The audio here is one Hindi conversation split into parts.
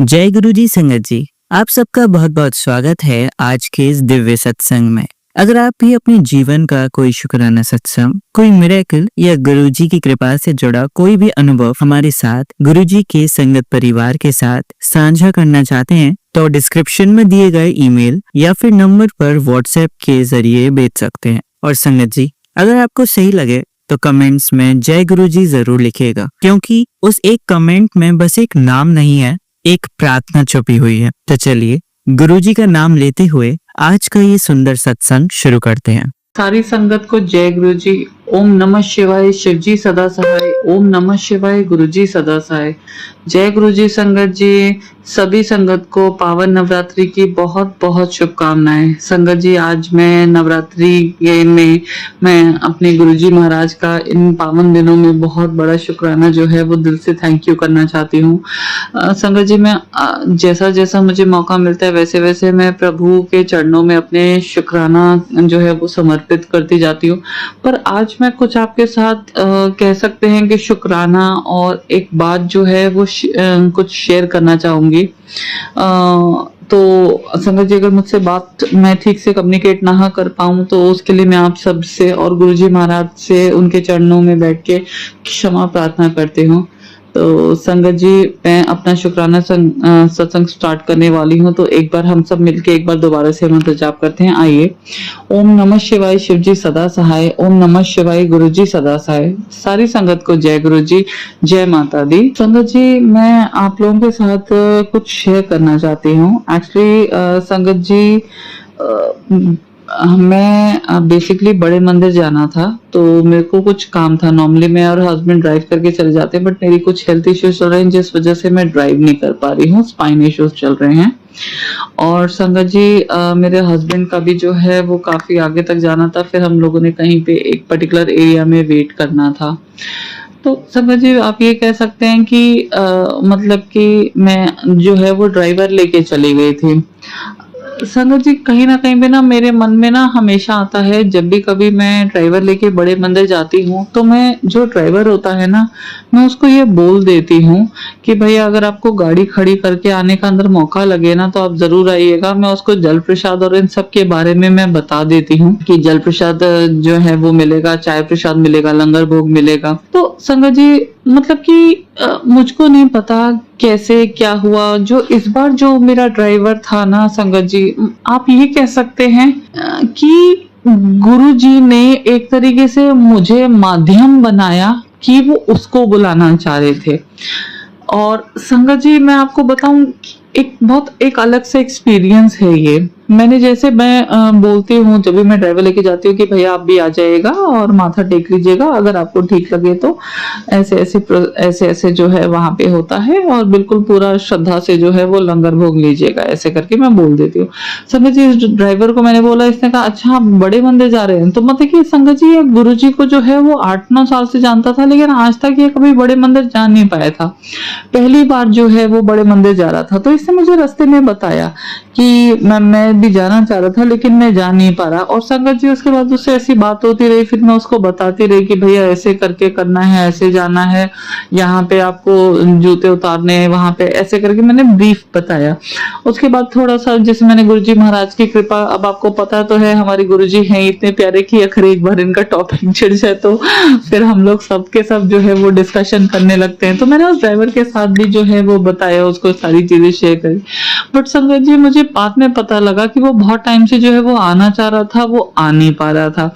जय गुरु जी संगत जी, आप सबका बहुत बहुत स्वागत है आज के इस दिव्य सत्संग में। अगर आप भी अपने जीवन का कोई शुक्राना सत्संग, कोई मिरेकल या गुरु जी की कृपा से जुड़ा कोई भी अनुभव हमारे साथ गुरु जी के संगत परिवार के साथ साझा करना चाहते हैं तो डिस्क्रिप्शन में दिए गए ईमेल या फिर नंबर पर व्हाट्सएप के जरिए भेज सकते हैं। और संगत जी, अगर आपको सही लगे तो कमेंट्स में जय गुरु जी जरूर लिखिएगा, क्योंकि उस एक कमेंट में बस एक नाम नहीं है, एक प्रार्थना छुपी हुई है। तो चलिए गुरुजी का नाम लेते हुए आज का ये सुंदर सत्संग शुरू करते हैं। सारी संगत को जय गुरु जी। ओम नमः शिवाय। शिव जी सदा सहाय। ओम नमः शिवाय। गुरु जी सदा सहाय। जय गुरु जी संगत जी। सभी संगत को पावन नवरात्रि की बहुत बहुत शुभकामनाएं। संगत जी, आज मैं नवरात्रि में मैं अपने गुरु जी महाराज का इन पावन दिनों में बहुत बड़ा शुक्राना जो है वो दिल से थैंक यू करना चाहती हूँ। संगत जी, मैं जैसा जैसा मुझे मौका मिलता है वैसे वैसे मैं प्रभु के चरणों में अपने शुक्राना जो है वो समर्पित करती जाती हूँ। पर आज मैं कुछ आपके साथ कह सकते हैं कि शुक्राना और एक बात जो है वो कुछ शेयर करना चाहूंगी। तो संगत जी, अगर मुझसे बात मैं ठीक से कम्युनिकेट ना कर पाऊं तो उसके लिए मैं आप सबसे और गुरुजी महाराज से उनके चरणों में बैठ के क्षमा प्रार्थना करती हूँ। तो संगत जी, मैं अपना शुक्राना सत्संग स्टार्ट करने वाली हूँ। तो एक बार हम सब मिलके एक बार दोबारा से मंत्र जाप करते हैं। आइए। ओम नमः शिवाय। शिव जी सदा सहाय। ओम नमः शिवाय। गुरु जी सदा सहाय। सारी संगत को जय गुरु जी, जय माता दी। संगत जी, मैं आप लोगों के साथ कुछ शेयर करना चाहती हूँ। एक्चुअली संगत जी, मैं बेसिकली बड़े मंदिर जाना था, तो मेरे को कुछ काम था। नॉर्मली मैं और हस्बैंड ड्राइव करके चले जाते हैं, बट मेरी कुछ हेल्थ इश्यूज चल रहे हैं जिस वजह से मैं ड्राइव नहीं कर पा रही हूँ। स्पाइन इश्यूज चल रहे हैं। और संगत जी, मेरे हस्बैंड का भी जो है वो काफी आगे तक जाना था। फिर हम लोगों ने कहीं पे एक पर्टिकुलर एरिया में वेट करना था। तो संगत जी, आप ये कह सकते हैं कि मतलब कि मैं जो है वो ड्राइवर लेके चली गई थी। संगत जी, कहीं ना कहीं पे ना मेरे मन में ना हमेशा आता है, जब भी कभी मैं ड्राइवर लेके बड़े मंदिर जाती हूँ तो मैं जो ड्राइवर होता है ना, मैं उसको ये बोल देती हूँ कि भैया, अगर आपको गाड़ी खड़ी करके आने का अंदर मौका लगे ना तो आप जरूर आइएगा। मैं उसको जल प्रसाद और इन सब के बारे में मैं बता देती हूँ कि जल प्रसाद जो है वो मिलेगा, चाय प्रसाद मिलेगा, लंगर भोग मिलेगा। तो संगत जी, मतलब कि मुझको नहीं पता कैसे क्या हुआ, जो इस बार जो मेरा ड्राइवर था ना संगत जी, आप ये कह सकते हैं कि गुरु जी ने एक तरीके से मुझे माध्यम बनाया कि वो उसको बुलाना चाह रहे थे। और संगत जी, मैं आपको बताऊं, एक अलग से एक्सपीरियंस है ये। मैंने जैसे मैं बोलती हूँ जब भी मैं ड्राइवर लेके जाती हूँ कि भैया आप भी आ जाइएगा और माथा टेक लीजिएगा, अगर आपको ठीक लगे तो ऐसे ऐसे जो है वहां पे होता है, और बिल्कुल पूरा श्रद्धा से जो है वो लंगर भोग लीजिएगा, ऐसे करके मैं बोल देती हूँ। संगत जी, इस ड्राइवर को मैंने बोला, इसने कहा अच्छा आप बड़े मंदिर जा रहे हैं। तो मतलब कि संगत जी, ये गुरु जी को जो है वो 8-9 साल से जानता था, लेकिन आज तक ये कभी बड़े मंदिर जा नहीं पाया था। पहली बार जो है वो बड़े मंदिर जा रहा था। तो इसने मुझे रास्ते में बताया कि मैं भी जाना चाह रहा था लेकिन मैं जा नहीं पा रहा। और संगत जी, उसके बाद उससे ऐसी बात होती रही, फिर मैं उसको बताती रही कि भैया ऐसे करके करना है, ऐसे जाना है, यहाँ पे आपको जूते उतारने हैं, वहां पे ऐसे करके मैंने ब्रीफ बताया। उसके बाद थोड़ा सा जैसे मैंने गुरुजी महाराज की कृपा, अब आपको पता तो है हमारे गुरुजी हैं इतने प्यारे कि अगर एक बार इनका टॉपिक छिड़ जाए तो फिर हम लोग सबके सब जो है वो डिस्कशन करने लगते हैं। तो मैंने उस ड्राइवर के साथ भी जो है वो बताया, उसको सारी चीजें शेयर करी। बट संगत जी, मुझे बाद में पता लगा कि वो बहुत टाइम से जो है वो आना चाह रहा था, वो आ नहीं पा रहा था।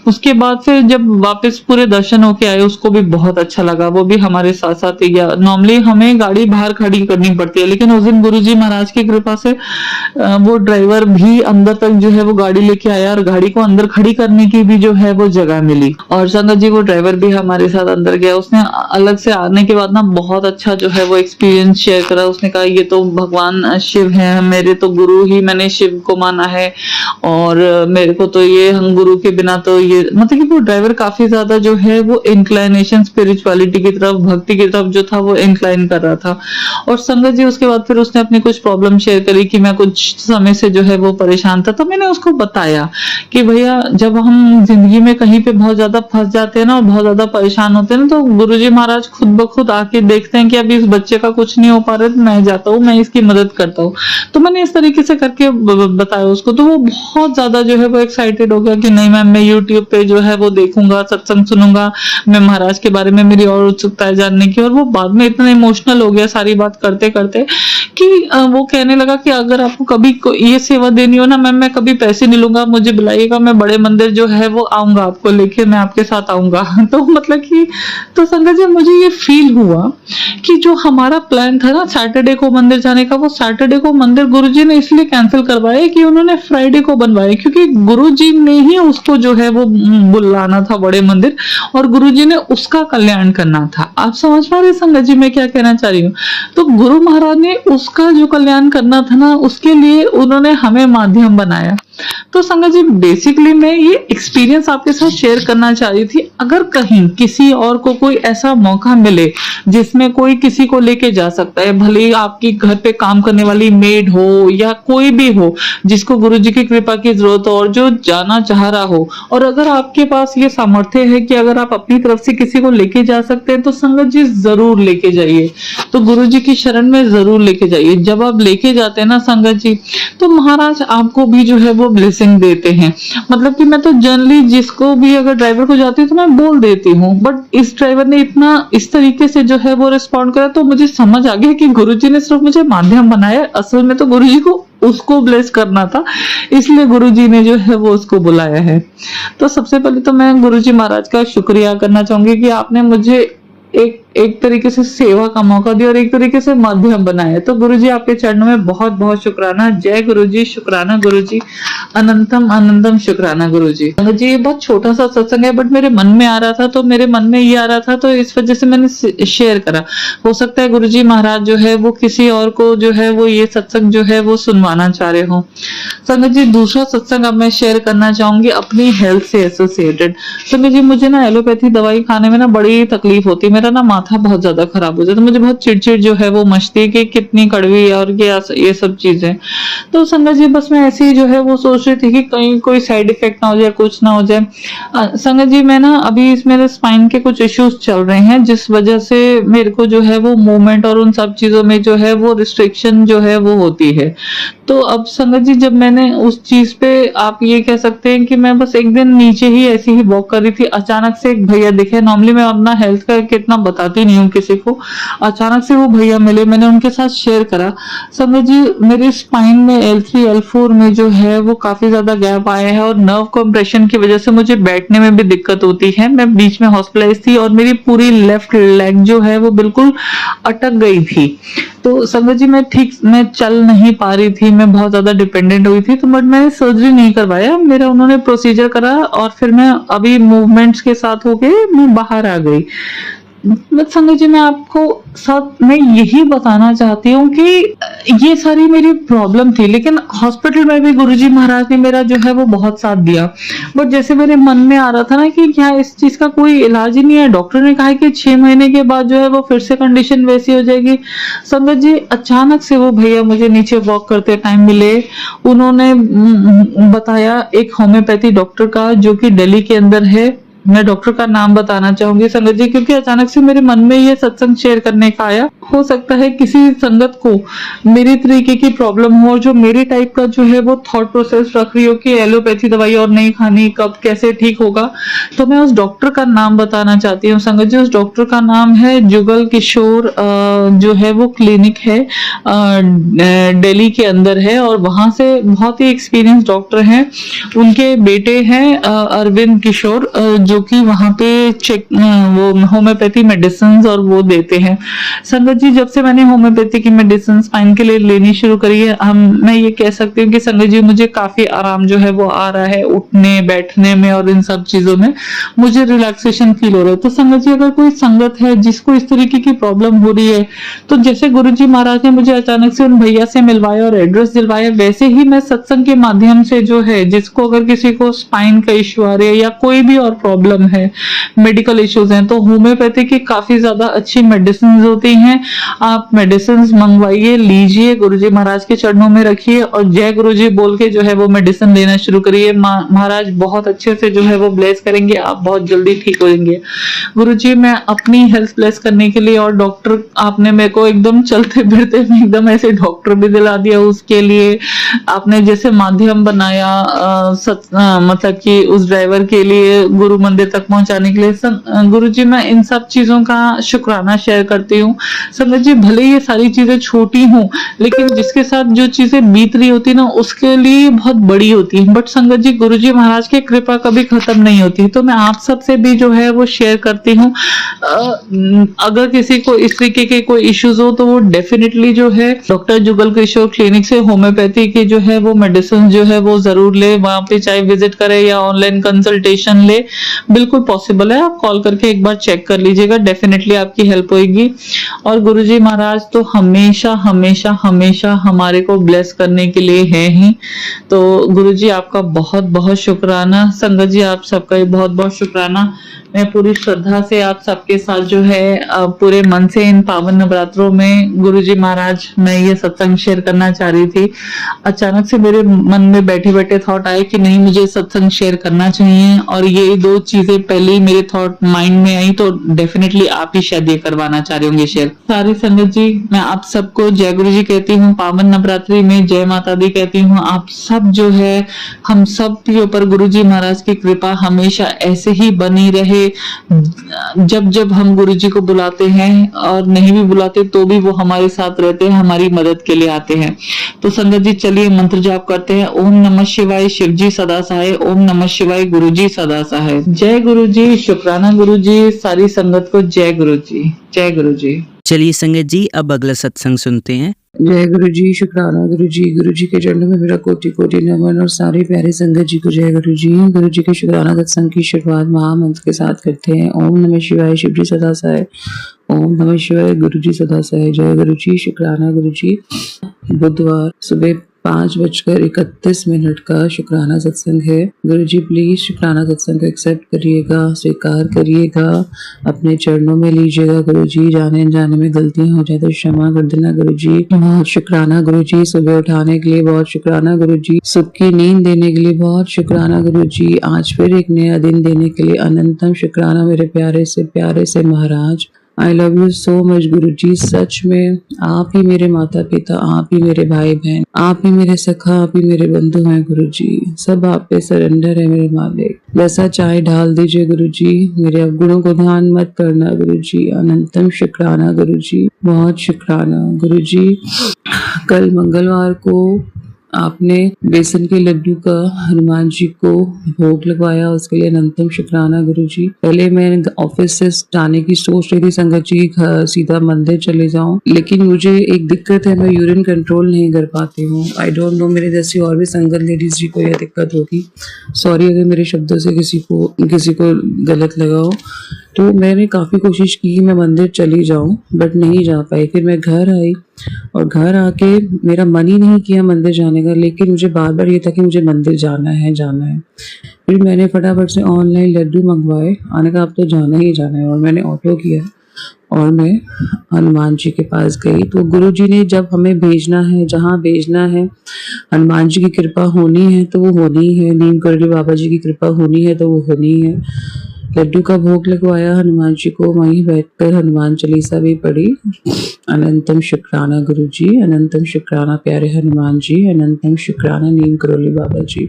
उसके बाद फिर जब वापस पूरे दर्शन होके आए, उसको भी बहुत अच्छा लगा, वो भी हमारे साथ साथ ही गया। नॉर्मली हमें गाड़ी बाहर खड़ी करनी पड़ती है, लेकिन उस दिन गुरुजी महाराज की कृपा से वो ड्राइवर भी अंदर तक जो है वो गाड़ी लेके आया और गाड़ी को अंदर खड़ी करने की भी जो है वो जगह मिली। और संगत जी, वो ड्राइवर भी हमारे साथ अंदर गया। उसने अलग से आने के बाद ना बहुत अच्छा जो है वो एक्सपीरियंस शेयर करा। उसने कहा ये तो भगवान शिव है, मेरे तो गुरु ही, मैंने शिव को माना है, और मेरे को तो ये हम गुरु के बिना तो ये, मतलब कि वो ड्राइवर काफी ज्यादा जो है वो इंक्लाइनेशन स्पिरिचुअलिटी की तरफ, भक्ति की तरफ जो था वो इंक्लाइन कर रहा था। और संगत जी, उसके बाद फिर उसने अपनी कुछ प्रॉब्लम शेयर करी कि मैं कुछ समय से जो है वो परेशान था। तो मैंने उसको बताया कि भैया, जब हम जिंदगी में कहीं पे बहुत ज्यादा फंस जाते हैं ना और बहुत ज्यादा परेशान होते हैं ना, तो गुरुजी महाराज खुद ब खुद आके देखते हैं कि अभी इस बच्चे का कुछ नहीं हो पा रहा है, तो मैं जाता हूँ, मैं इसकी मदद करता हूँ। तो मैंने इस तरीके से करके बताया उसको, तो वो बहुत ज्यादा जो है वो एक्साइटेड हो गया कि नहीं मैम, मैं यूट्यूब पे जो है वो देखूंगा, सत्संग सुनूंगा, मैं महाराज के बारे में मेरी और उत्सुकता है जानने की। और वो बाद में इतना इमोशनल हो गया सारी बात करते करते कि वो कहने लगा कि अगर आपको कभी ये सेवा देनी हो ना मैम, मैं कभी पैसे नहीं लूंगा, मुझे बुलाइएगा, मैं बड़े मंदिर जो है वो आऊंगा, आपको लेके मैं आपके साथ आऊंगा। तो मतलब कि, तो संगत जी मुझे ये फील हुआ कि जो हमारा प्लान था ना सैटरडे को मंदिर जाने का, वो सैटरडे को मंदिर गुरुजी ने इसलिए कैंसिल करवाया कि उन्होंने फ्राइडे को बनवाया, क्योंकि गुरुजी ने ही उसको जो है वो बुलाना था बड़े मंदिर, और गुरुजी ने उसका कल्याण करना था। आप समझ पा रहे संगत जी मैं क्या कहना चाह रही हूँ? तो गुरु महाराज ने उसका जो कल्याण करना था ना, उसके लिए उन्होंने हमें माध्यम बनाया। तो संगत जी बेसिकली मैं ये एक्सपीरियंस आपके साथ शेयर करना चाह रही थी। अगर कहीं किसी और को कोई ऐसा मौका मिले जिसमें कोई किसी को लेके जा सकता है, भले ही आपकी घर पे काम करने वाली मेड हो या कोई भी हो जिसको गुरुजी की कृपा की जरूरत हो और जो जाना चाह रहा हो, और अगर आपके पास ये सामर्थ्य है कि अगर आप अपनी तरफ से किसी को लेके जा सकते हैं, तो संगत जी जरूर लेके जाइए। तो गुरुजी की शरण में जरूर लेके जाइए। जब आप लेके जाते हैं ना संगत जी, तो महाराज आपको भी जो है वो ब्लेसिंग देते हैं। मतलब कि मैं तो जनरली जिसको भी अगर ड्राइवर को जाती हूँ तो मैं बोल देती हूँ, बट इस ड्राइवर ने इतना इस तरीके से जो है वो रिस्पॉन्ड करा, तो मुझे समझ आ गया कि गुरुजी ने सिर्फ मुझे माध्यम बनाया, असल में तो गुरुजी को उसको ब्लेस करना था, इसलिए गुरुजी ने जो है वो उसको बुलाया है। तो सबसे पहले तो मैं गुरुजी महाराज का शुक्रिया करना चाहूंगी कि आपने मुझे एक तरीके से सेवा का मौका दिया और एक तरीके से माध्यम बनाया। तो गुरुजी आपके चरणों में बहुत बहुत शुक्राना। जय गुरुजी, शुक्राना गुरुजी, अनंतम अनंतम शुक्राना गुरुजी। जी ये बहुत छोटा सा सत्संग है, बट मेरे मन में आ रहा था, तो मेरे मन में ये आ रहा था, तो इस वजह से मैंने शेयर करा। हो सकता है गुरुजी महाराज जो है वो किसी और को जो है वो ये सत्संग जो है वो सुनवाना चाह रहे हो। संगत जी दूसरा सत्संग अब मैं शेयर करना चाहूंगी अपनी हेल्थ से एसोसिएटेड। संगत जी मुझे ना एलोपैथी दवाई खाने में ना बड़ी तकलीफ होती है, मेरा ना माथा बहुत ज्यादा खराब हो जाता है, मुझे बहुत चिड़चिड़ जो है वो मचती है कि कितनी कड़वी और ये सब चीजें। तो संगत जी बस मैं ऐसे ही जो है वो सोच रही थी कि कहीं कोई साइड इफेक्ट ना हो जाए, कुछ ना हो जाए। संगत जी मैं ना अभी मेरे स्पाइन के कुछ इश्यूज चल रहे हैं, जिस वजह से मेरे को जो है वो मूवमेंट और उन सब चीजों में जो है वो रिस्ट्रिक्शन जो है वो होती है। तो अब संगत जी जब मैंने उस चीज पे, आप ये कह सकते हैं कि मैं बस एक दिन नीचे ही ऐसी ही वॉक कर रही थी, अचानक से एक भैया दिखे। नॉर्मली मैं अपना हेल्थ का कितना बताती नहीं हूँ किसी को, अचानक से वो भैया मिले, मैंने उनके साथ शेयर करा। संगत जी मेरे स्पाइन में L3 L4 में जो है वो काफी ज्यादा गैप आया है और नर्व कंप्रेशन की वजह से मुझे बैठने में भी दिक्कत होती है। मैं बीच में हॉस्पिटलाइज थी और मेरी पूरी लेफ्ट लेग जो है वो बिल्कुल अटक गई थी। तो संगत जी मैं चल नहीं पा रही थी, मैं बहुत ज्यादा डिपेंडेंट हुई थी। तो बट मैंने सर्जरी नहीं करवाया, मेरा उन्होंने प्रोसीजर करा और फिर मैं अभी मूवमेंट्स के साथ होके मैं बाहर आ गई। संगत जी मैं आपको साथ में यही बताना चाहती हूँ कि ये सारी मेरी प्रॉब्लम थी, लेकिन हॉस्पिटल में भी गुरुजी महाराज ने मेरा जो है वो बहुत साथ दिया। बट जैसे मेरे मन में आ रहा था ना कि क्या इस चीज का कोई इलाज ही नहीं है, डॉक्टर ने कहा कि 6 महीने के बाद जो है वो फिर से कंडीशन वैसी हो जाएगी। संगत जी अचानक से वो भैया मुझे नीचे वॉक करते टाइम मिले, उन्होंने बताया एक होम्योपैथी डॉक्टर का जो कि दिल्ली के अंदर है। मैं डॉक्टर का नाम बताना चाहूंगी संगत जी, क्योंकि अचानक से मेरे मन में ये सत्संग शेयर करने का आया। हो सकता है किसी संगत को मेरी तरीके की प्रॉब्लम हो, जो मेरे टाइप का जो है वो थॉट प्रोसेस रख रही हो कि एलोपैथी दवाई और नहीं खानी, कब कैसे ठीक होगा। तो मैं उस डॉक्टर का नाम बताना चाहती हूँ संगत जी। उस डॉक्टर का नाम है जुगल किशोर, जो है वो क्लिनिक है दिल्ली के अंदर है और वहां से बहुत ही एक्सपीरियंस डॉक्टर हैं। उनके बेटे हैं अरविंद किशोर, जो कि वहां पे चेक वो होम्योपैथी मेडिसिन और वो देते हैं। संगत जी जब से मैंने होम्योपैथी की मेडिसिन स्पाइन के लिए लेनी शुरू करी है, मैं ये कह सकती हूँ कि संगत जी मुझे काफी आराम जो है वो आ रहा है, उठने बैठने में और इन सब चीजों में मुझे रिलैक्सेशन फील हो रहा है। तो संगत जी अगर कोई संगत है जिसको इस तरीके की प्रॉब्लम हो रही है, तो जैसे गुरुजी महाराज ने मुझे अचानक से उन भैया से मिलवाया और एड्रेस दिलवाया, वैसे ही मैं सत्संग के माध्यम से जो है जिसको अगर किसी को स्पाइन का इश्यू आ रहा है या कोई भी और प्रॉब्लम प्रॉब्लम है, मेडिकल इश्यूज हैं, तो होम्योपैथी की काफी ज्यादा अच्छी मेडिसिन होती हैं। आप मेडिसिन मंगवाइए, लीजिए, गुरुजी महाराज के चरणों में रखिए और जय गुरुजी बोल के जो है वो मेडिसिन लेना शुरू करिए। महाराज बहुत अच्छे से जो है वो ब्लेस करेंगे, आप बहुत जल्दी ठीक हो जाएंगे। गुरुजी मैं अपनी हेल्थ ब्लेस करने के लिए, और डॉक्टर आपने मेरे को एकदम चलते फिरते में एकदम ऐसे डॉक्टर भी दिला दिया, उसके लिए आपने जैसे माध्यम बनाया मतलब कि उस ड्राइवर के लिए गुरु मंदिर तक पहुंचाने के लिए। गुरुजी मैं इन सब चीजों का शुक्राना शेयर करती हूँ। संगत जी भले ये सारी चीजें छोटी हूँ, लेकिन जिसके साथ जो चीजें बीत रही होती ना उसके लिए बहुत बड़ी होती है। बट संगत जी गुरुजी महाराज की कृपा कभी खत्म नहीं होती, तो मैं आप सबसे भी जो है वो शेयर करती हूँ। अगर किसी को इस तरीके के कोई इश्यूज हो तो वो डेफिनेटली जो है डॉक्टर जुगल किशोर क्लिनिक से होम्योपैथी की जो है वो मेडिसिन जो है वो जरूर ले, वहां पे चाहे विजिट करे या ऑनलाइन कंसल्टेशन ले, बिल्कुल पॉसिबल है। आप कॉल करके एक बार चेक कर लीजिएगा, डेफिनेटली आपकी हेल्प होगी। और गुरुजी महाराज तो हमेशा हमेशा हमेशा हमारे को ब्लेस करने के लिए है ही। तो गुरुजी आपका बहुत बहुत शुक्राना, संगत जी आप सबका भी बहुत बहुत शुक्राना। मैं पूरी श्रद्धा से आप सबके साथ जो है पूरे मन से इन पावन नवरात्रों में गुरुजी महाराज मैं ये सत्संग शेयर करना चाह रही थी। अचानक से मेरे मन में बैठे बैठे थॉट आए कि नहीं मुझे सत्संग शेयर करना चाहिए, और ये दो चीजें पहले ही मेरे थॉट माइंड में आई, तो डेफिनेटली आप ही शायद ये करवाना चाह रहे होंगे शेयर। सारी संगत जी मैं आप सबको जय गुरु जी कहती हूँ, पावन नवरात्रि में जय माता दी कहती हूँ। आप सब जो है हम सब के ऊपर गुरु जी महाराज की कृपा हमेशा ऐसे ही बनी रहे। जब जब हम गुरु जी को बुलाते हैं और नहीं भी बुलाते तो भी वो हमारे साथ रहते हैं, हमारी मदद के लिए आते हैं। तो संगत जी चलिए मंत्र जाप करते हैं। ओम नमः शिवाय, शिव जी सदा सहाय। ओम नमः शिवाय, गुरु जी सदा सहाय। जय गुरु जी, शुक्राना गुरु जी, सारी संगत को जय गुरु जी, जय गुरु जी। चलिए संगत जी अब अगला सत्संग सुनते हैं। जय गुरु जी, शुक्राना गुरु जी के चरणों में मेरा कोटि कोटि नमन। और सारे प्यारे संगत जी को जय गुरु जी के शुक्राना सत्संग की शुरुआत महामंत्र के साथ करते हैं। ओम नमः शिवाय, शिव जी सदा सहाय। ओम नमः शिवाय, गुरु जी सदा सहाय। जय गुरु जी, शुक्राना गुरु जी। बुधवार सुबह 5:31 का शुक्राना सत्संग है। गुरु जी प्लीज शुक्राना सत्संग को एक्सेप्ट करिएगा, स्वीकार करिएगा, अपने चरणों में लीजिएगा। गुरु जी जाने अनजाने में गलतियां हो जाए तो क्षमा कर देना गुरु जी। बहुत शुक्राना गुरु जी, सुबह उठाने के लिए बहुत शुक्राना गुरु जी, सुख की नींद देने के लिए बहुत शुक्राना गुरु जी, आज फिर एक नया दिन देने के लिए अनंतम शुक्राना मेरे प्यारे से Maharaj. I love you so much guru ji. सच में आप ही मेरे माता पिता, आप ही मेरे भाई बहन, आप ही मेरे सखा, आप ही मेरे बंधु हैं गुरु जी। सब आप पे सरेंडर है मेरे मालिक, जैसा चाहे ढाल दीजिए गुरु जी। मेरे अवगुणों को ध्यान मत करना गुरु जी। अनंतम शुक्राना गुरु जी, बहुत शुक्राना गुरु जी। कल मंगलवार को आपने बेसन के लड्डू का हनुमान जी को भोग लगवाया, उसके लिए अनंतम शुक्राना गुरु जी। पहले मैं ऑफिस से जाने की सोच रही थी संगत जी, सीधा मंदिर चले जाऊं, लेकिन मुझे एक दिक्कत है, मैं यूरिन कंट्रोल नहीं कर पाती हूँ। आई डोंट नो मेरे जैसी और भी संगत लेडीज जी को यह दिक्कत होगी। सॉरी अगर मेरे शब्दों से किसी को गलत लगा हो। तो मैंने काफी कोशिश की मैं मंदिर चली जाऊं, बट नहीं जा पाई। फिर मैं घर आई और घर आके मेरा मन ही नहीं किया मंदिर जाने का, लेकिन मुझे बार बार ये था कि मुझे मंदिर जाना है। फिर मैंने फटाफट से ऑनलाइन लड्डू मंगवाए, आने का अब तो जाना ही जाना है, और मैंने ऑटो किया और मैं हनुमान जी के पास गई। तो गुरु जी ने जब हमें भेजना है, जहाँ भेजना है, हनुमान जी की कृपा होनी है तो वो होनी है, नीम करौली बाबा जी की कृपा होनी है तो वो होनी है। लड्डू का भोग लगवाया हनुमान जी को, वहीं बैठकर हनुमान चालीसा भी पढ़ी। अनंतम शुक्राना गुरु जी, अनंतम शुक्राना प्यारे हनुमान जी, अनंतम शुक्राना नीम करौली बाबा जी।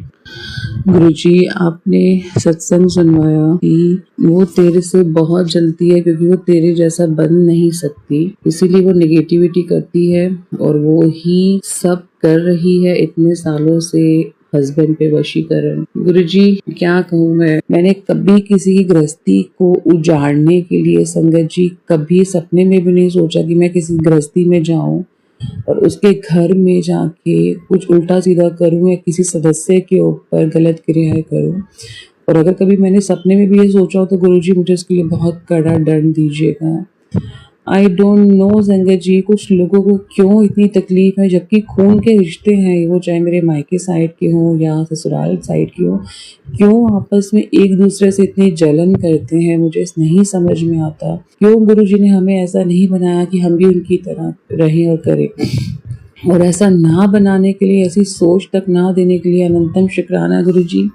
गुरु जी आपने सत्संग सुनवाया कि वो तेरे से बहुत जलती है क्योंकि वो तेरे जैसा बन नहीं सकती, इसीलिए वो नेगेटिविटी करती है और वो ही सब कर रही है इतने सालों से हस्बैंड पे वशीकरण। गुरुजी क्या कहूँ मैंने कभी किसी की गृहस्थी को उजाड़ने के लिए संगत जी कभी सपने में भी नहीं सोचा कि मैं किसी गृहस्थी में जाऊं और उसके घर में जाके कुछ उल्टा सीधा करूं या किसी सदस्य के ऊपर गलत क्रियाएं करूं। और अगर कभी मैंने सपने में भी ये सोचा हो तो गुरुजी मुझे इसके लिए बहुत कड़ा दंड दीजिएगा। आई डोंट नो संगत जी, कुछ लोगों को क्यों इतनी तकलीफ है, जबकि खून के रिश्ते हैं वो, चाहे मेरे मायके साइड के हों या ससुराल साइड के हों, क्यों आपस में एक दूसरे से इतनी जलन करते हैं, मुझे नहीं समझ में आता। क्यों गुरुजी ने हमें ऐसा नहीं बनाया कि हम भी उनकी तरह रहें और करें। और ऐसा ना बनाने के लिए, ऐसी सोच तक ना देने के लिए अनंतम शुक्राना गुरुजी।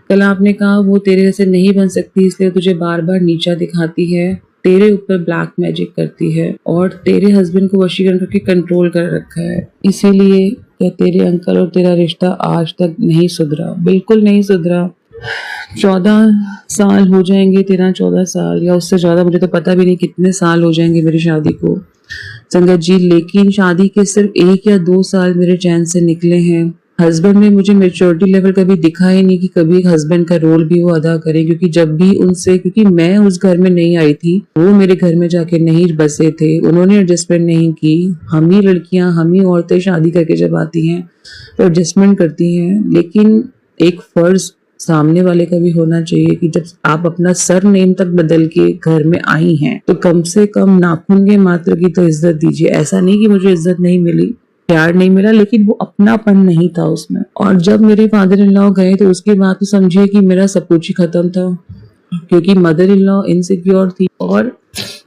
कल आपने कहा वो तेरे जैसे नहीं बन सकती, इसलिए तुझे बार बार नीचा दिखाती है, तेरे ऊपर ब्लैक मैजिक करती है और तेरे हस्बैंड को वशीकरण करके कंट्रोल कर रखा है। इसीलिए क्या तेरे अंकल और तेरा रिश्ता आज तक नहीं सुधरा? बिल्कुल नहीं सुधरा। 14 साल हो जाएंगे, 13-14 साल या उससे ज्यादा, मुझे तो पता भी नहीं कितने साल हो जाएंगे मेरी शादी को संगत जी, लेकिन शादी के सिर्फ 1 या 2 साल मेरे चैन से निकले हैं। हस्बैंड में मुझे मेच्योरिटी लेवल कभी दिखा ही नहीं कि कभी एक हस्बैंड का रोल भी वो अदा करे, क्योंकि जब भी उनसे, क्योंकि मैं उस घर में नहीं आई थी, वो मेरे घर में जाके नहीं बसे थे, उन्होंने एडजस्टमेंट नहीं की। हम ही लड़कियां, हम ही औरतें शादी करके जब आती हैं तो एडजस्टमेंट करती हैं, लेकिन एक फर्ज सामने वाले का भी होना चाहिए कि जब आप अपना सर नेम तक बदल के घर में आई हैं तो कम से कम नाखून के मात्र की तो इज्जत दीजिए। ऐसा नहीं कि मुझे इज्जत नहीं मिली, प्यार नहीं मिला, लेकिन वो अपनापन नहीं था उसमें। और जब मेरे फादर इन लॉ गए तो उसके बाद तो समझिए कि मेरा सब कुछ ही खत्म था, क्योंकि मदर इन लॉ इनसिक्योर थी और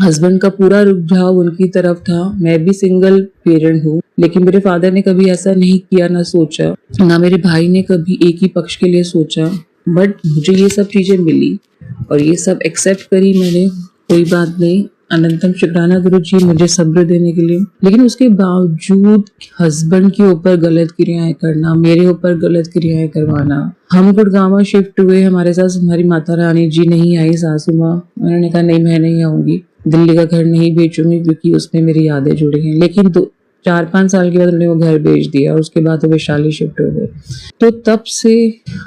हस्बैंड का पूरा रुझाव उनकी तरफ था। मैं भी सिंगल पेरेंट हूँ, लेकिन मेरे फादर ने कभी ऐसा नहीं किया, ना सोचा, ना मेरे भाई ने कभी एक ही पक्ष के लिए सोचा। बट मुझे ये सब चीजें मिली और ये सब एक्सेप्ट करी मैंने, कोई बात नहीं। अनंतम शुक्राना गुरु जी मुझे सब्र देने के लिए। लेकिन उसके बावजूद हस्बैंड के ऊपर गलत क्रियाएं करना, मेरे ऊपर गलत क्रियाएं करवाना। हम गुड़गांव शिफ्ट हुए, हमारे साथ हमारी माता रानी जी नहीं आई, सासू माँ। उन्होंने कहा नहीं, मैं नहीं आऊंगी, दिल्ली का घर नहीं बेचूंगी क्योंकि उसमें मेरी यादें जुड़ी हैं। लेकिन 4-5 साल के बाद उन्होंने वो घर बेच दिया और उसके बाद वो वैशाली शिफ्ट हो गए। तो तब से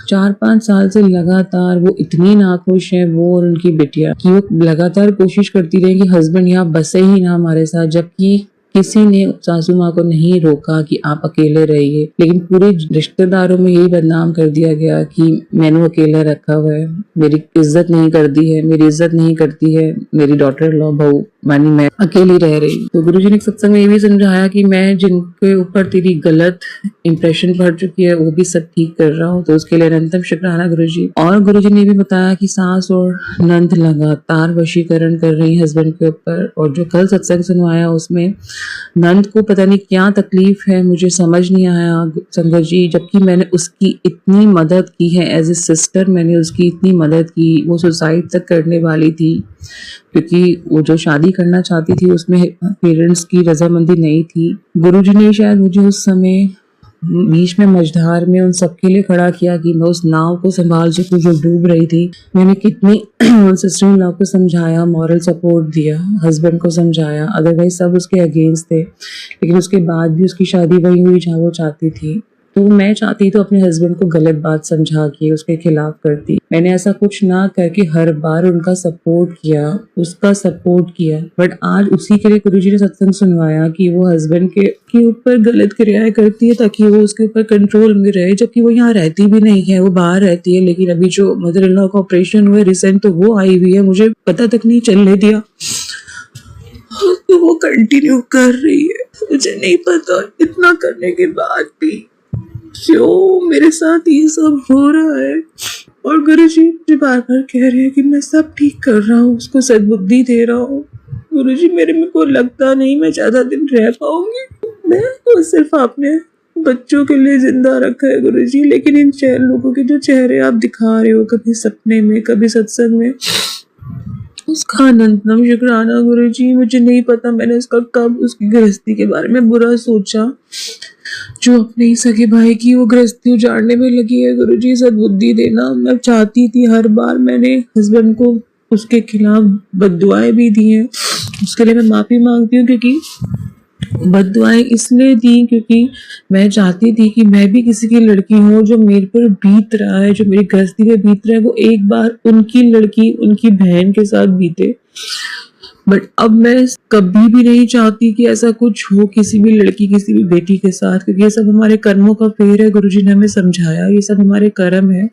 4-5 साल से लगातार वो इतनी नाखुश है, वो और उनकी बिटिया, कि वो लगातार कोशिश करती रही कि हस्बैंड यहाँ बसे ही ना हमारे साथ, जबकि किसी ने सासू माँ को नहीं रोका कि आप अकेले रहिए। लेकिन पूरे रिश्तेदारों में यही बदनाम कर दिया गया कि मैंने अकेला रखा हुआ है, मेरी इज्जत नहीं करती है, मेरी इज्जत नहीं करती है मेरी डॉटर लॉ बहू, मानी मैं अकेली रह रही। तो गुरुजी ने सत्संग में ये भी समझाया कि मैं जिनके ऊपर तेरी गलत इंप्रेशन पड़ चुकी है वो भी सब ठीक कर रहा हूँ, तो उसके लिए अनंतम शुक्राना गुरुजी। और गुरुजी ने भी बताया कि सास और नंद लगातार वशीकरण कर रही है हस्बैंड के ऊपर। और जो कल सत्संग सुनवाया उसमें नंद को पता नहीं क्या तकलीफ है, मुझे समझ नहीं आया संगत जी, जबकि मैंने उसकी इतनी मदद की है एज ए सिस्टर, मैंने उसकी इतनी मदद की। वो सुसाइड तक करने वाली थी क्योंकि वो जो शादी करना चाहती थी उसमें पेरेंट्स की रजामंदी नहीं थी। गुरुजी ने शायद मुझे उस समय बीच में मझधार में उन सबके लिए खड़ा किया कि मैं उस नाव को संभाल सकूं जो डूब रही थी। मैंने कितनी सिस्टर इन लॉ को समझाया, मॉरल सपोर्ट दिया, हस्बैंड को समझाया, अदरवाइज सब उसके अगेंस्ट थे, लेकिन उसके बाद भी उसकी शादी वही हुई जहाँ वो चाहती थी। तो मैं चाहती तो अपने हस्बैंड को गलत बात समझा के उसके खिलाफ करती। मैंने ऐसा कुछ ना करके हर बार उनका सपोर्ट किया, उसका सपोर्ट किया। बट आज उसी के लिए गुरुजी ने सत्संग सुनवाया कि वो हस्बैंड के ऊपर गलत क्रियाएं करती है ताकि वो उसके ऊपर कंट्रोल में रहे, जबकि वो यहाँ रहती भी नहीं है, वो बाहर रहती है। लेकिन अभी जो मदर इन लॉ का ऑपरेशन हुआ रिसेंट, तो वो आई हुई है, मुझे पता तक नहीं चलने दिया, तो वो कंटिन्यू कर रही है। मुझे नहीं पता इतना करने के बाद भी क्यों मेरे साथ ये सब हो रहा है। और गुरुजी मुझे बार बार कह रहे हैं कि मैं सब ठीक कर रहा हूँ, उसको सद्बुद्धि दे रहा हूँ। गुरुजी मेरे को लगता नहीं मैं ज्यादा दिन रह पाऊंगी। मैं तो सिर्फ अपने बच्चों के लिए जिंदा रखा है गुरुजी, लेकिन इन लोगों के जो चेहरे आप दिखा रहे हो, कभी सपने में कभी सत्संग में, उसका अनंतम शुक्राना गुरुजी। मुझे नहीं पता मैंने उसका कब उसकी गृहस्थी के बारे में बुरा सोचा, जो अपने ही सगे भाई की वो गृहस्थी उजाड़ने में लगी है। गुरुजी सद्बुद्धि देना। मैं चाहती थी, हर बार मैंने हस्बैंड को उसके खिलाफ बद्दुआएं भी दी हैं, उसके लिए मैं माफी मांगती हूँ, क्योंकि बद्दुआएं इसलिए दी क्योंकि मैं चाहती थी कि मैं भी किसी की लड़की हूँ, जो मेरे पर बीत रहा है, जो मेरी गृहस्थी पे बीत रहा है, वो एक बार उनकी लड़की, उनकी बहन के साथ बीते। बट अब मैं कभी भी नहीं चाहती कि ऐसा कुछ हो किसी भी लड़की, किसी भी बेटी के साथ, क्योंकि ये सब हमारे कर्मों का फेर है। गुरुजी ने हमें समझाया ये सब हमारे कर्म है।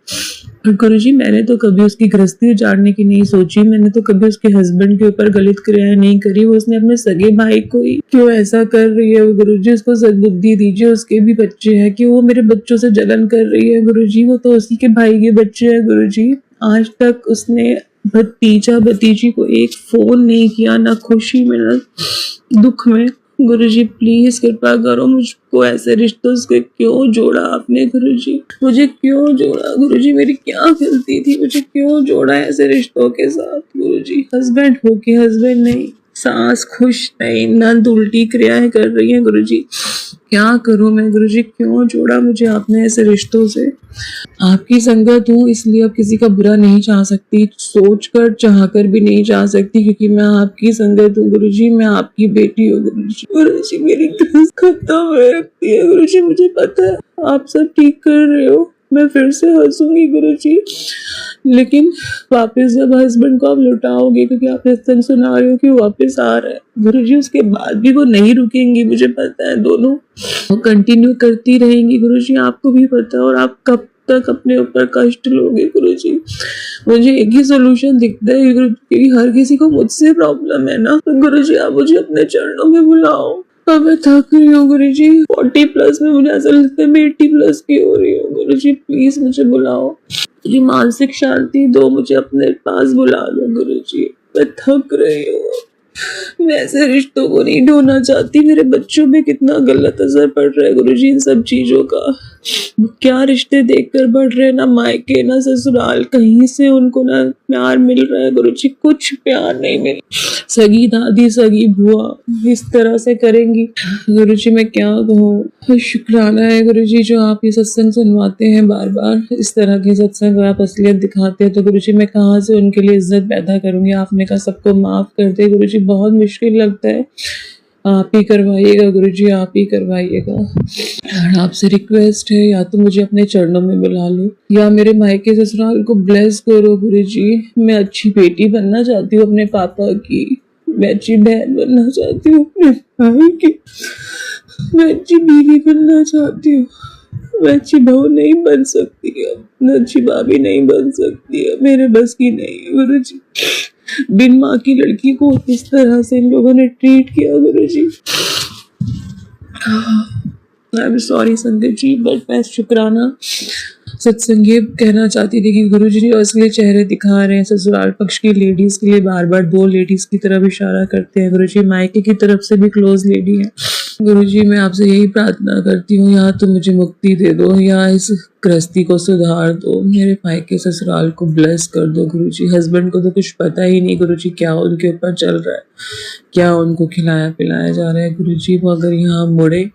गुरुजी मैंने तो कभी उसकी गृहस्थी उजाड़ने की नहीं सोची, मैंने तो कभी उसके हस्बैंड के ऊपर गलत क्रियाएं नहीं करी। वो उसने अपने सगे भाई को ही क्यों ऐसा कर रही है? गुरुजी उसको सद्बुद्धि दीजिए, उसके भी बच्चे हैं कि वो मेरे बच्चों से जलन कर रही है। गुरुजी वो तो उसी के भाई के बच्चे हैं। गुरुजी आज तक उसने भतीजा भतीजी को एक फोन नहीं किया, ना खुशी में ना दुख में। गुरुजी प्लीज कृपा करो, मुझको ऐसे रिश्तों से क्यों जोड़ा आपने? गुरुजी मुझे क्यों जोड़ा? गुरुजी मेरी क्या गलती थी? मुझे क्यों जोड़ा ऐसे रिश्तों के साथ? गुरुजी हस्बैंड हो के हस्बैंड नहीं, सास खुश नहीं, नंद उल्टी क्रियाएं कर रही है। गुरुजी क्या करूं मैं? गुरुजी क्यों जोड़ा मुझे आपने ऐसे रिश्तों से? आपकी संगत हूँ इसलिए अब किसी का बुरा नहीं चाह सकती, सोच कर चाह कर भी नहीं चाह सकती, क्योंकि मैं आपकी संगत हूँ। गुरुजी मैं आपकी बेटी हूँ। गुरुजी गुरुजी मेरी ग्रस्त खत्म हो रखती है। गुरुजी मुझे पता है आप सब ठीक कर रहे हो, मैं फिर से हंसूंगी गुरुजी, लेकिन वापस जब हस्बैंड को आप लुटाओगे, क्योंकि आप सत्संग सुना रहे हो कि वो वापस आ रहा है गुरुजी, उसके बाद भी वो नहीं रुकेंगी, मुझे पता है। दोनों वो कंटिन्यू करती रहेंगी गुरुजी, आपको भी पता है। और आप कब तक अपने ऊपर कष्ट लोगे गुरुजी? मुझे एक ही सोल्यूशन दिखता है क्योंकि हर किसी को मुझसे प्रॉब्लम है ना। तो गुरुजी आप मुझे अपने चरणों में बुलाओ। अब मैं थक रही हूँ गुरुजी, 40+ में मुझे ऐसा लगता है मैं 80+ की हो रही हूँ। गुरुजी प्लीज मुझे बुलाओ, मुझे मानसिक शांति दो, मुझे अपने पास बुला लो गुरुजी, मैं थक रही हूँ। मैं ऐसे रिश्तों को नहीं ढोना चाहती, मेरे बच्चों में कितना गलत असर पड़ रहा है गुरुजी इन सब चीजों का। क्या रिश्ते देखकर बढ़ रहे हैं, ना मायके ना ससुराल, कहीं से उनको ना प्यार मिल रहा है गुरुजी, कुछ प्यार नहीं मिल। सगी दादी सगी बुआ इस तरह से करेंगी गुरुजी, मैं क्या कहूँ। शुक्राना है गुरुजी जो आप ये सत्संग सुनवाते हैं बार बार, इस तरह के सत्संग आप असलियत दिखाते हैं। तो गुरुजी मैं कहाँ से उनके लिए इज्जत पैदा करूंगी? आपने कहा सबको माफ कर दे गुरुजी, बहुत मुश्किल लगता है, आप ही करवाइएगा गुरुजी, आप ही करवाइएगा। और आपसे रिक्वेस्ट है या तो मुझे अपने चरणों में बुला लो या मेरे मायके ससुराल को ब्लेस करो गुरुजी। मैं अच्छी बेटी बनना चाहती हूँ अपने पापा की, मैं अच्छी बहन बनना चाहती हूँ अपने भाई की, मैं अच्छी बीवी बनना चाहती हूँ, मैं अच्छी बहू नहीं बन सकती अब, मैं अच्छी भाभी नहीं बन सकती अब, मेरे बस की नहीं है गुरुजी। बिन माँ की लड़की को इस तरह से इन लोगों ने ट्रीट किया गुरुजी। आई एम सॉरी संगत जी, बट मैं शुक्राना सत्संग ये कहना चाहती थी कि गुरुजी जो असली चेहरे दिखा रहे हैं ससुराल पक्ष की लेडीज के लिए, बार बार 2 लेडीज की तरफ इशारा करते हैं गुरुजी, मायके की तरफ से भी क्लोज लेडी है। गुरुजी मैं आपसे यही प्रार्थना करती हूँ, या तो मुझे मुक्ति दे दो या इस गृहस्थी को सुधार दो, मेरे मायके ससुराल को ब्लेस कर दो गुरुजी। हस्बैंड को तो कुछ पता ही नहीं गुरुजी क्या उनके ऊपर चल रहा है, क्या उनको खिलाया पिलाया जा रहा है गुरुजी। वो अगर यहाँ मुड़े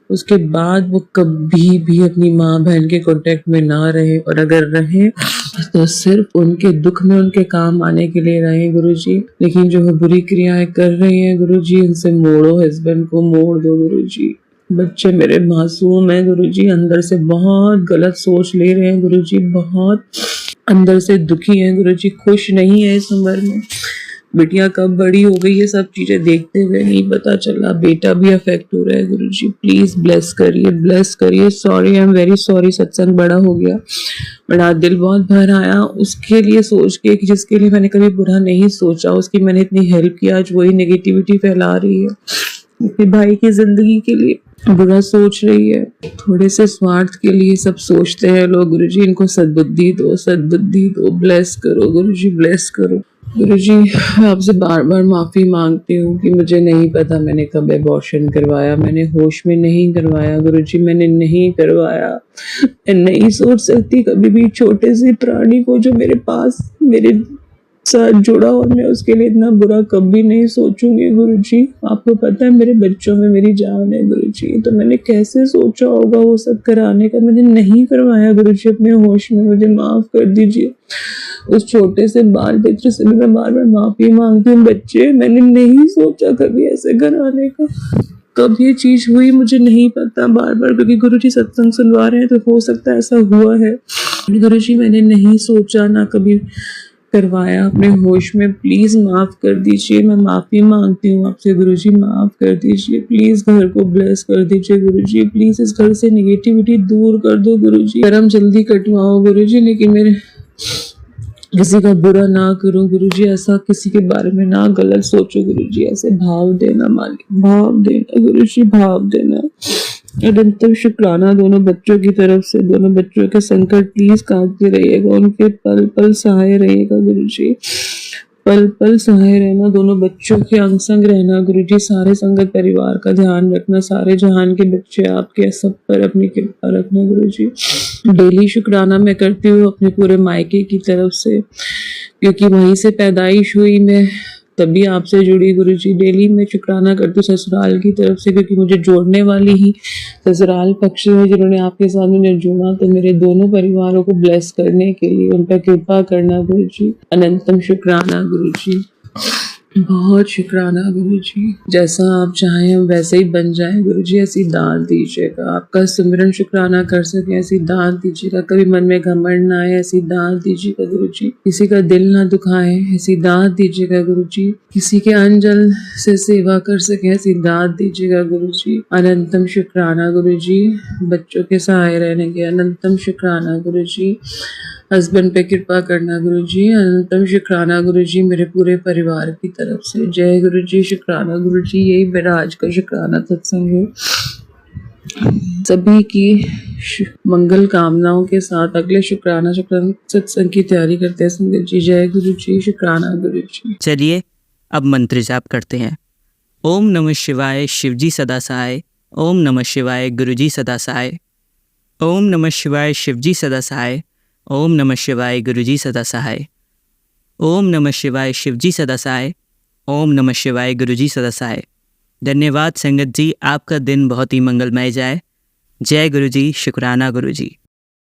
उसके बाद वो कभी भी अपनी माँ बहन के कांटेक्ट में ना रहे, और अगर रहे तो सिर्फ उनके दुख में उनके काम आने के लिए रहे गुरुजी। लेकिन जो वो बुरी क्रियाएं कर रही हैं गुरुजी, उनसे मोड़ो, हस्बैंड को मोड़ दो गुरुजी। बच्चे मेरे मासूम हैं गुरुजी, अंदर से बहुत गलत सोच ले रहे हैं गुरुजी, बहुत अंदर से दुखी हैं गुरुजी, खुश नहीं है इस उम्र में। बिटिया कब बड़ी हो गई ये सब चीजें देखते हुए नहीं पता चला, बेटा भी अफेक्ट हो रहा है गुरुजी, प्लीज ब्लेस करिए, ब्लेस करिए। Sorry, I am very sorry, सत्संग बड़ा हो गया, बड़ा दिल बहुत भर आया उसके लिए सोच के कि जिसके लिए मैंने कभी बुरा नहीं सोचा, उसकी मैंने इतनी हेल्प किया, आज वही नेगेटिविटी फैला रही है, अपने भाई की जिंदगी के लिए बुरा सोच रही है। थोड़े से स्वार्थ के लिए सब सोचते हैं लोग गुरुजी, इनको सद्बुद्धि दो, सद्बुद्धि दो, ब्लेस करो गुरुजी, ब्लेस करो गुरुजी। आपसे बार बार माफी मांगती हूँ कि मुझे नहीं पता मैंने कब एबॉर्शन करवाया, मैंने होश में नहीं करवाया गुरुजी, मैंने नहीं करवाया। मैं नहीं सोच सकती कभी भी छोटे से प्राणी को जो मेरे पास मेरे साथ जुड़ा, और मैं उसके लिए इतना बुरा कभी नहीं सोचूंगी गुरुजी। आपको पता है मेरे बच्चों में मेरी जान है गुरुजी, तो मैंने कैसे सोचा होगा वो सब कराने का, मैंने नहीं करवाया गुरुजी अपने होश में, मुझे माफ कर दीजिए। उस छोटे से बाल बच्चे से भी मैं बार बार माफी मांगती हूँ। बच्चे मैंने नहीं सोचा कभी ऐसे कराने का, कब ये चीज हुई मुझे नहीं पता, बार बार क्योंकि गुरुजी सत्संग सुनवा रहे हैं तो हो सकता है ऐसा हुआ है। गुरुजी मैंने नहीं सोचा, ना कभी करवाया अपने होश में, प्लीज माफ कर दीजिए, मैं माफी मांगती हूँ आपसे गुरुजी, माफ कर दीजिए, प्लीज घर को ब्लेस कर दीजिए गुरुजी, प्लीज इस घर से नेगेटिविटी दूर कर दो गुरुजी, कर्म जल्दी कटवाओ गुरुजी, लेकिन मेरे किसी का बुरा ना करूं गुरुजी, ऐसा किसी के बारे में ना गलत सोचो गुरुजी, ऐसे भाव देना मालिक, भाव देना गुरुजी, भाव देना। अनंतम शुक्राना दोनों बच्चों की तरफ से, दोनों बच्चों के संकट प्लीज काटते रहिएगा, उनके पल पल सहाय रहिएगा गुरुजी, पल पल सहाय रहना, दोनों बच्चों के अंग संग रहना गुरुजी, सारे संगत परिवार का ध्यान रखना, सारे जहान के बच्चे आपके सब पर अपनी कृपा रखना गुरुजी। डेली शुक्राना मैं करती हूँ अपने पूरे मायके की तरफ से, क्योंकि वहीं से पैदाइश हुई, मैं तभी आपसे जुड़ी गुरुजी। डेली मैं शुक्राना करती हूँ ससुराल की तरफ से, क्योंकि मुझे जोड़ने वाली ही ससुराल पक्ष में जिन्होंने आपके साथ मुझे जोड़ा, तो मेरे दोनों परिवारों को ब्लेस करने के लिए उन पर कृपा करना गुरुजी। अनंतम शुक्राना गुरुजी, बहुत शुक्राना गुरुजी, जैसा आप चाहें वैसे ही बन जाए गुरुजी, ऐसी दात दीजिएगा, आपका सिमरन शुक्राना कर सके ऐसी दात दीजिएगा, कभी मन में घमंड ना आए ऐसी दात दीजिएगा गुरुजी, किसी का दिल ना दुखाए ऐसी दात दीजिएगा गुरुजी, किसी के अंजल से सेवा कर सके ऐसी दात दीजिएगा गुरुजी। अनंतम शुक्राना गुरुजी, बच्चों के सहाय रहने के अनंतम शुक्राना गुरुजी, हस्बैंड पे कृपा करना गुरुजी, अनंतम शुक्राना गुरुजी मेरे पूरे परिवार की तरफ से। जय गुरुजी, शुक्राना गुरुजी, यही मेरा आज का शुक्राना सत्संग है। सभी की मंगल कामनाओं के साथ अगले शुक्राना सत्संग की तैयारी करते हैं संगत जी। जय गुरुजी, शुक्राना गुरुजी। चलिए अब मंत्र जाप करते हैं। ओम नमः शिवाय शिवजी सदा सहाय, ओम नमः शिवाय गुरुजी सदा सहाय, ओम नमः शिवाय शिवजी सदा सहाय, ओम नमः शिवाय गुरुजी सदा सहाय, ओम नमः शिवाय शिवजी सदा सहाय, ओम नमः शिवाय गुरुजी सदा सहाय। धन्यवाद संगत जी, आपका दिन बहुत ही मंगलमय जाए। जय गुरुजी, शुक्राना गुरुजी।